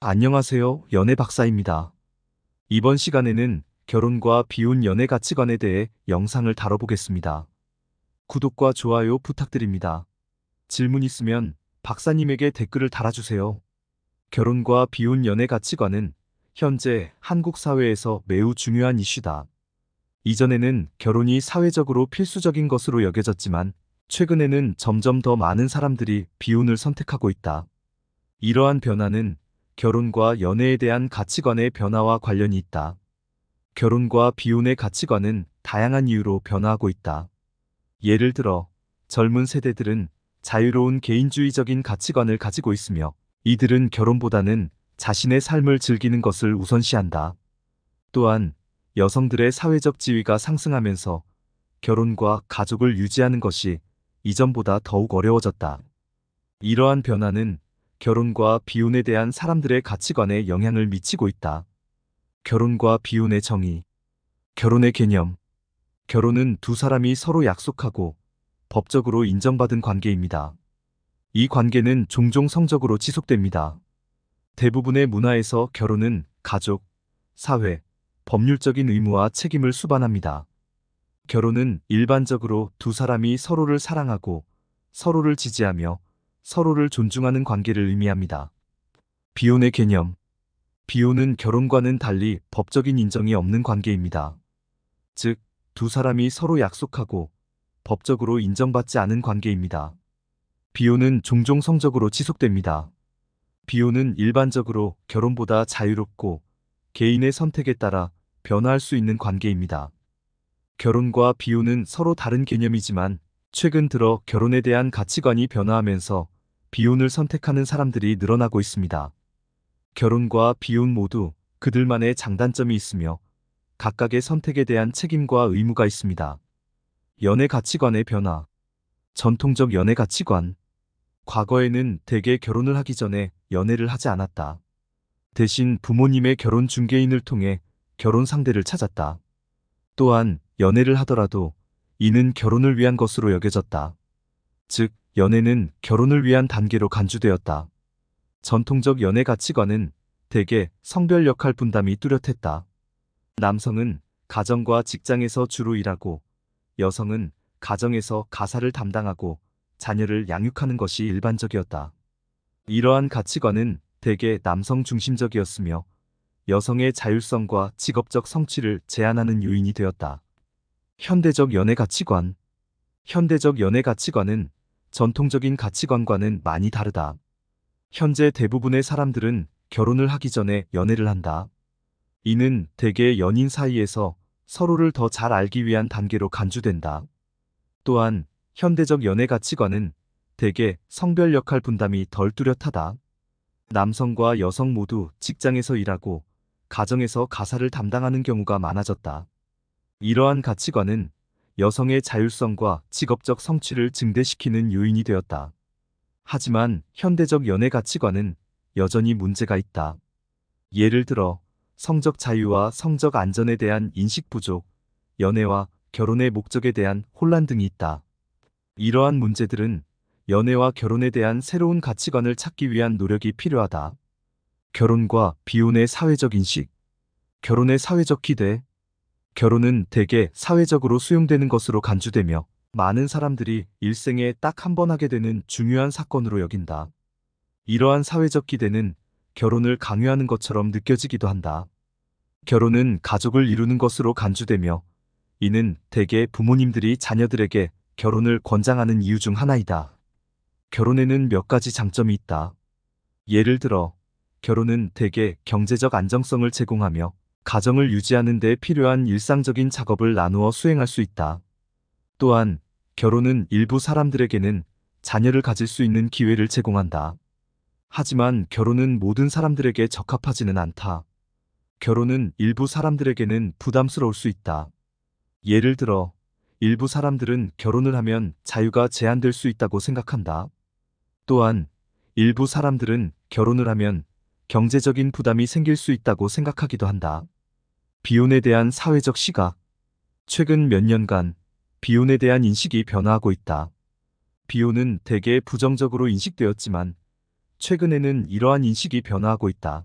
안녕하세요. 연애 박사입니다. 이번 시간에는 결혼과 비혼 연애 가치관에 대해 영상을 다뤄보겠습니다. 구독과 좋아요 부탁드립니다. 질문 있으면 박사님에게 댓글을 달아주세요. 결혼과 비혼 연애 가치관은 현재 한국 사회에서 매우 중요한 이슈다. 이전에는 결혼이 사회적으로 필수적인 것으로 여겨졌지만 최근에는 점점 더 많은 사람들이 비혼을 선택하고 있다. 이러한 변화는 결혼과 연애에 대한 가치관의 변화와 관련이 있다. 결혼과 비혼의 가치관은 다양한 이유로 변화하고 있다. 예를 들어, 젊은 세대들은 자유로운 개인주의적인 가치관을 가지고 있으며, 이들은 결혼보다는 자신의 삶을 즐기는 것을 우선시한다. 또한, 여성들의 사회적 지위가 상승하면서 결혼과 가족을 유지하는 것이 이전보다 더욱 어려워졌다. 이러한 변화는 결혼과 비혼에 대한 사람들의 가치관에 영향을 미치고 있다. 결혼과 비혼의 정의. 결혼의 개념. 결혼은 두 사람이 서로 약속하고 법적으로 인정받은 관계입니다. 이 관계는 종종 성적으로 지속됩니다. 대부분의 문화에서 결혼은 가족, 사회, 법률적인 의무와 책임을 수반합니다. 결혼은 일반적으로 두 사람이 서로를 사랑하고 서로를 지지하며 서로를 존중하는 관계를 의미합니다. 비혼의 개념. 비혼은 결혼과는 달리 법적인 인정이 없는 관계입니다. 즉, 두 사람이 서로 약속하고 법적으로 인정받지 않은 관계입니다. 비혼은 종종 성적으로 지속됩니다. 비혼은 일반적으로 결혼보다 자유롭고 개인의 선택에 따라 변화할 수 있는 관계입니다. 결혼과 비혼은 서로 다른 개념이지만 최근 들어 결혼에 대한 가치관이 변화하면서 비혼을 선택하는 사람들이 늘어나고 있습니다. 결혼과 비혼 모두 그들만의 장단점이 있으며 각각의 선택에 대한 책임과 의무가 있습니다. 연애 가치관의 변화. 전통적 연애 가치관. 과거에는 대개 결혼을 하기 전에 연애를 하지 않았다. 대신 부모님의 결혼 중개인을 통해 결혼 상대를 찾았다. 또한 연애를 하더라도 이는 결혼을 위한 것으로 여겨졌다. 즉, 연애는 결혼을 위한 단계로 간주되었다. 전통적 연애 가치관은 대개 성별 역할 분담이 뚜렷했다. 남성은 가정과 직장에서 주로 일하고 여성은 가정에서 가사를 담당하고 자녀를 양육하는 것이 일반적이었다. 이러한 가치관은 대개 남성 중심적이었으며 여성의 자율성과 직업적 성취를 제한하는 요인이 되었다. 현대적 연애 가치관. 현대적 연애 가치관은 전통적인 가치관과는 많이 다르다. 현재 대부분의 사람들은 결혼을 하기 전에 연애를 한다. 이는 대개 연인 사이에서 서로를 더 잘 알기 위한 단계로 간주된다. 또한 현대적 연애 가치관은 대개 성별 역할 분담이 덜 뚜렷하다. 남성과 여성 모두 직장에서 일하고 가정에서 가사를 담당하는 경우가 많아졌다. 이러한 가치관은 여성의 자율성과 직업적 성취를 증대시키는 요인이 되었다. 하지만 현대적 연애 가치관은 여전히 문제가 있다. 예를 들어 성적 자유와 성적 안전에 대한 인식 부족, 연애와 결혼의 목적에 대한 혼란 등이 있다. 이러한 문제들은 연애와 결혼에 대한 새로운 가치관을 찾기 위한 노력이 필요하다. 결혼과 비혼의 사회적 인식. 결혼의 사회적 기대. 결혼은 대개 사회적으로 수용되는 것으로 간주되며 많은 사람들이 일생에 딱 한 번 하게 되는 중요한 사건으로 여긴다. 이러한 사회적 기대는 결혼을 강요하는 것처럼 느껴지기도 한다. 결혼은 가족을 이루는 것으로 간주되며 이는 대개 부모님들이 자녀들에게 결혼을 권장하는 이유 중 하나이다. 결혼에는 몇 가지 장점이 있다. 예를 들어 결혼은 대개 경제적 안정성을 제공하며 가정을 유지하는 데 필요한 일상적인 작업을 나누어 수행할 수 있다. 또한 결혼은 일부 사람들에게는 자녀를 가질 수 있는 기회를 제공한다. 하지만 결혼은 모든 사람들에게 적합하지는 않다. 결혼은 일부 사람들에게는 부담스러울 수 있다. 예를 들어 일부 사람들은 결혼을 하면 자유가 제한될 수 있다고 생각한다. 또한 일부 사람들은 결혼을 하면 경제적인 부담이 생길 수 있다고 생각하기도 한다. 비혼에 대한 사회적 시각. 최근 몇 년간 비혼에 대한 인식이 변화하고 있다. 비혼은 대개 부정적으로 인식되었지만 최근에는 이러한 인식이 변화하고 있다.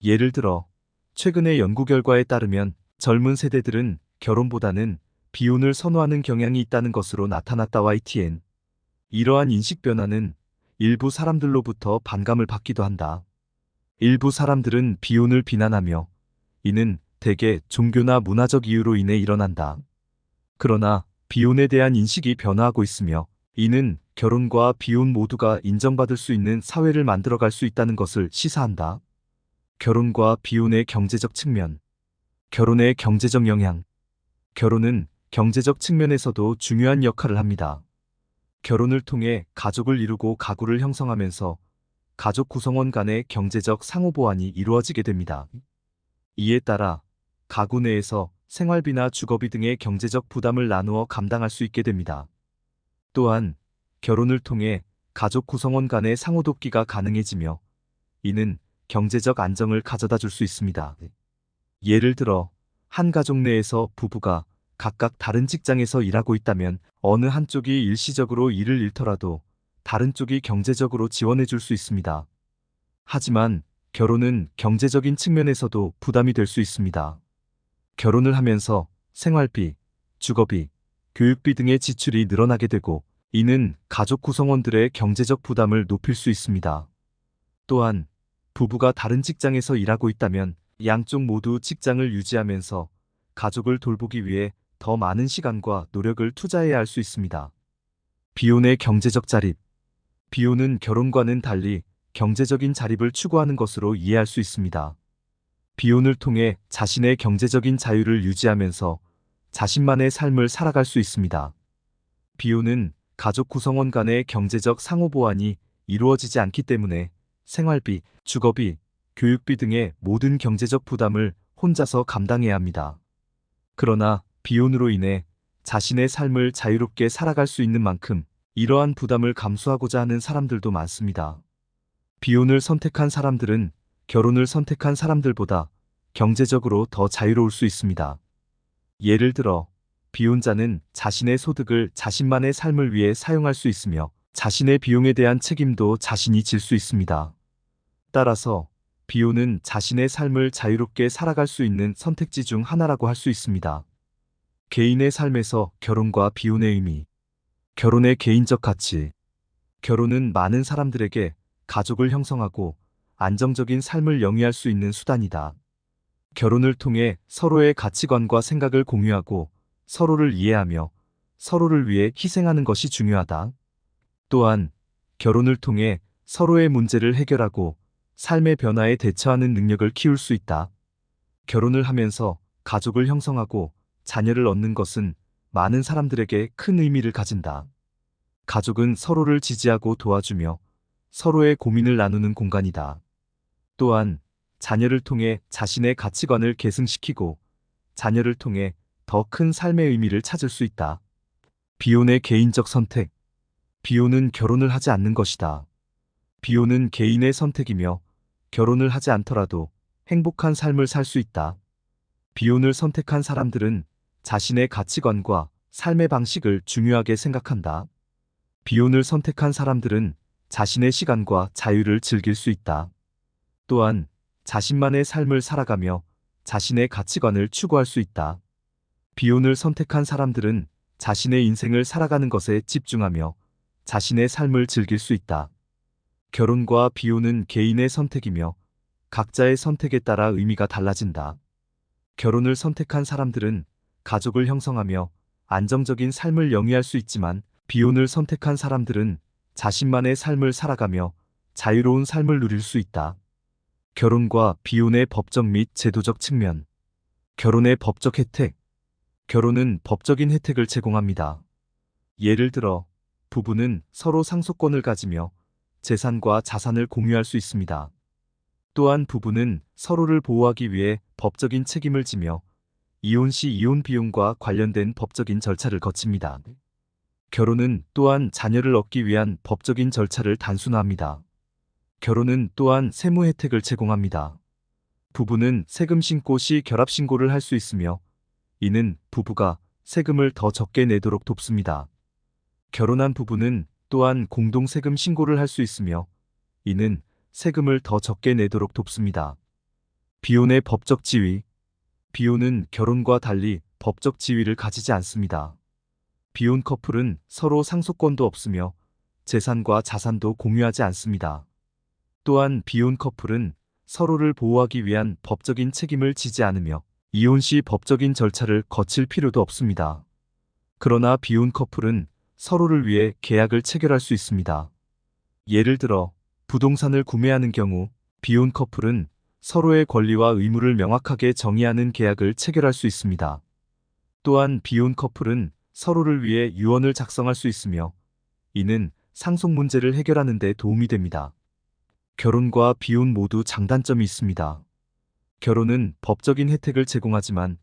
예를 들어, 최근의 연구 결과에 따르면 젊은 세대들은 결혼보다는 비혼을 선호하는 경향이 있다는 것으로 나타났다. YTN. 이러한 인식 변화는 일부 사람들로부터 반감을 받기도 한다. 일부 사람들은 비혼을 비난하며 이는 대개 종교나 문화적 이유로 인해 일어난다. 그러나 비혼에 대한 인식이 변화하고 있으며 이는 결혼과 비혼 모두가 인정받을 수 있는 사회를 만들어갈 수 있다는 것을 시사한다. 결혼과 비혼의 경제적 측면. 결혼의 경제적 영향. 결혼은 경제적 측면에서도 중요한 역할을 합니다. 결혼을 통해 가족을 이루고 가구를 형성하면서 가족 구성원 간의 경제적 상호보완이 이루어지게 됩니다. 이에 따라 가구 내에서 생활비나 주거비 등의 경제적 부담을 나누어 감당할 수 있게 됩니다. 또한 결혼을 통해 가족 구성원 간의 상호돕기가 가능해지며 이는 경제적 안정을 가져다 줄 수 있습니다. 예를 들어 한 가족 내에서 부부가 각각 다른 직장에서 일하고 있다면 어느 한쪽이 일시적으로 일을 잃더라도 다른 쪽이 경제적으로 지원해 줄 수 있습니다. 하지만 결혼은 경제적인 측면에서도 부담이 될 수 있습니다. 결혼을 하면서 생활비, 주거비, 교육비 등의 지출이 늘어나게 되고 이는 가족 구성원들의 경제적 부담을 높일 수 있습니다. 또한 부부가 다른 직장에서 일하고 있다면 양쪽 모두 직장을 유지하면서 가족을 돌보기 위해 더 많은 시간과 노력을 투자해야 할 수 있습니다. 비혼의 경제적 자립. 비혼은 결혼과는 달리 경제적인 자립을 추구하는 것으로 이해할 수 있습니다. 비혼을 통해 자신의 경제적인 자유를 유지하면서 자신만의 삶을 살아갈 수 있습니다. 비혼은 가족 구성원 간의 경제적 상호보완이 이루어지지 않기 때문에 생활비, 주거비, 교육비 등의 모든 경제적 부담을 혼자서 감당해야 합니다. 그러나 비혼으로 인해 자신의 삶을 자유롭게 살아갈 수 있는 만큼 이러한 부담을 감수하고자 하는 사람들도 많습니다. 비혼을 선택한 사람들은 결혼을 선택한 사람들보다 경제적으로 더 자유로울 수 있습니다. 예를 들어, 비혼자는 자신의 소득을 자신만의 삶을 위해 사용할 수 있으며 자신의 비용에 대한 책임도 자신이 질 수 있습니다. 따라서 비혼은 자신의 삶을 자유롭게 살아갈 수 있는 선택지 중 하나라고 할 수 있습니다. 개인의 삶에서 결혼과 비혼의 의미. 결혼의 개인적 가치. 결혼은 많은 사람들에게 가족을 형성하고 안정적인 삶을 영위할 수 있는 수단이다. 결혼을 통해 서로의 가치관과 생각을 공유하고 서로를 이해하며 서로를 위해 희생하는 것이 중요하다. 또한 결혼을 통해 서로의 문제를 해결하고 삶의 변화에 대처하는 능력을 키울 수 있다. 결혼을 하면서 가족을 형성하고 자녀를 얻는 것은 많은 사람들에게 큰 의미를 가진다. 가족은 서로를 지지하고 도와주며 서로의 고민을 나누는 공간이다. 또한 자녀를 통해 자신의 가치관을 계승시키고 자녀를 통해 더 큰 삶의 의미를 찾을 수 있다. 비혼의 개인적 선택. 비혼은 결혼을 하지 않는 것이다. 비혼은 개인의 선택이며 결혼을 하지 않더라도 행복한 삶을 살 수 있다. 비혼을 선택한 사람들은 자신의 가치관과 삶의 방식을 중요하게 생각한다. 비혼을 선택한 사람들은 자신의 시간과 자유를 즐길 수 있다. 또한 자신만의 삶을 살아가며 자신의 가치관을 추구할 수 있다. 비혼을 선택한 사람들은 자신의 인생을 살아가는 것에 집중하며 자신의 삶을 즐길 수 있다. 결혼과 비혼은 개인의 선택이며 각자의 선택에 따라 의미가 달라진다. 결혼을 선택한 사람들은 가족을 형성하며 안정적인 삶을 영위할 수 있지만 비혼을 선택한 사람들은 자신만의 삶을 살아가며 자유로운 삶을 누릴 수 있다. 결혼과 비혼의 법적 및 제도적 측면. 결혼의 법적 혜택. 결혼은 법적인 혜택을 제공합니다. 예를 들어 부부는 서로 상속권을 가지며 재산과 자산을 공유할 수 있습니다. 또한 부부는 서로를 보호하기 위해 법적인 책임을 지며 이혼 시 이혼 비용과 관련된 법적인 절차를 거칩니다. 결혼은 또한 자녀를 얻기 위한 법적인 절차를 단순화합니다. 결혼은 또한 세무 혜택을 제공합니다. 부부는 세금 신고 시 결합 신고를 할 수 있으며 이는 부부가 세금을 더 적게 내도록 돕습니다. 결혼한 부부는 또한 공동 세금 신고를 할 수 있으며 이는 세금을 더 적게 내도록 돕습니다. 비혼의 법적 지위. 비혼은 결혼과 달리 법적 지위를 가지지 않습니다. 비혼 커플은 서로 상속권도 없으며 재산과 자산도 공유하지 않습니다. 또한 비혼 커플은 서로를 보호하기 위한 법적인 책임을 지지 않으며 이혼 시 법적인 절차를 거칠 필요도 없습니다. 그러나 비혼 커플은 서로를 위해 계약을 체결할 수 있습니다. 예를 들어 부동산을 구매하는 경우 비혼 커플은 서로의 권리와 의무를 명확하게 정의하는 계약을 체결할 수 있습니다. 또한 비혼 커플은 서로를 위해 유언을 작성할 수 있으며 이는 상속 문제를 해결하는 데 도움이 됩니다. 결혼과 비혼 모두 장단점이 있습니다. 결혼은 법적인 혜택을 제공하지만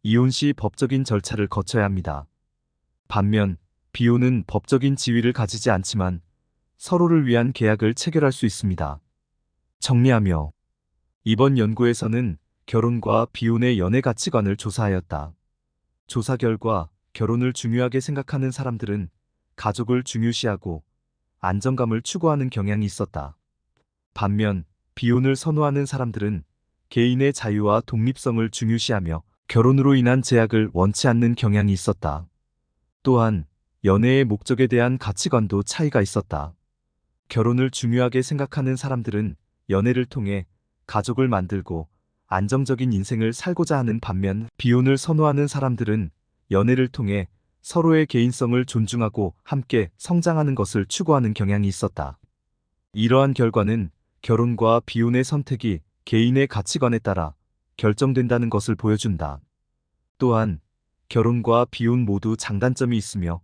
이혼 시 법적인 절차를 거쳐야 합니다. 반면 비혼은 법적인 지위를 가지지 않지만 서로를 위한 계약을 체결할 수 있습니다. 정리하며 이번 연구에서는 결혼과 비혼의 연애 가치관을 조사하였다. 조사 결과 결혼을 중요하게 생각하는 사람들은 가족을 중요시하고 안정감을 추구하는 경향이 있었다. 반면 비혼을 선호하는 사람들은 개인의 자유와 독립성을 중요시하며 결혼으로 인한 제약을 원치 않는 경향이 있었다. 또한 연애의 목적에 대한 가치관도 차이가 있었다. 결혼을 중요하게 생각하는 사람들은 연애를 통해 가족을 만들고 안정적인 인생을 살고자 하는 반면 비혼을 선호하는 사람들은 연애를 통해 서로의 개인성을 존중하고 함께 성장하는 것을 추구하는 경향이 있었다. 이러한 결과는 결혼과 비혼의 선택이 개인의 가치관에 따라 결정된다는 것을 보여준다. 또한 결혼과 비혼 모두 장단점이 있으며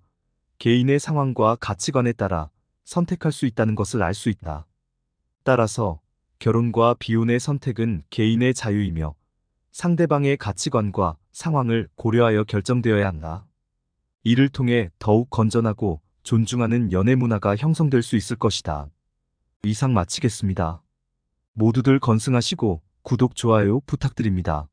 개인의 상황과 가치관에 따라 선택할 수 있다는 것을 알 수 있다. 따라서 결혼과 비혼의 선택은 개인의 자유이며 상대방의 가치관과 상황을 고려하여 결정되어야 한다. 이를 통해 더욱 건전하고 존중하는 연애 문화가 형성될 수 있을 것이다. 이상 마치겠습니다. 모두들 건승하시고 구독, 좋아요 부탁드립니다.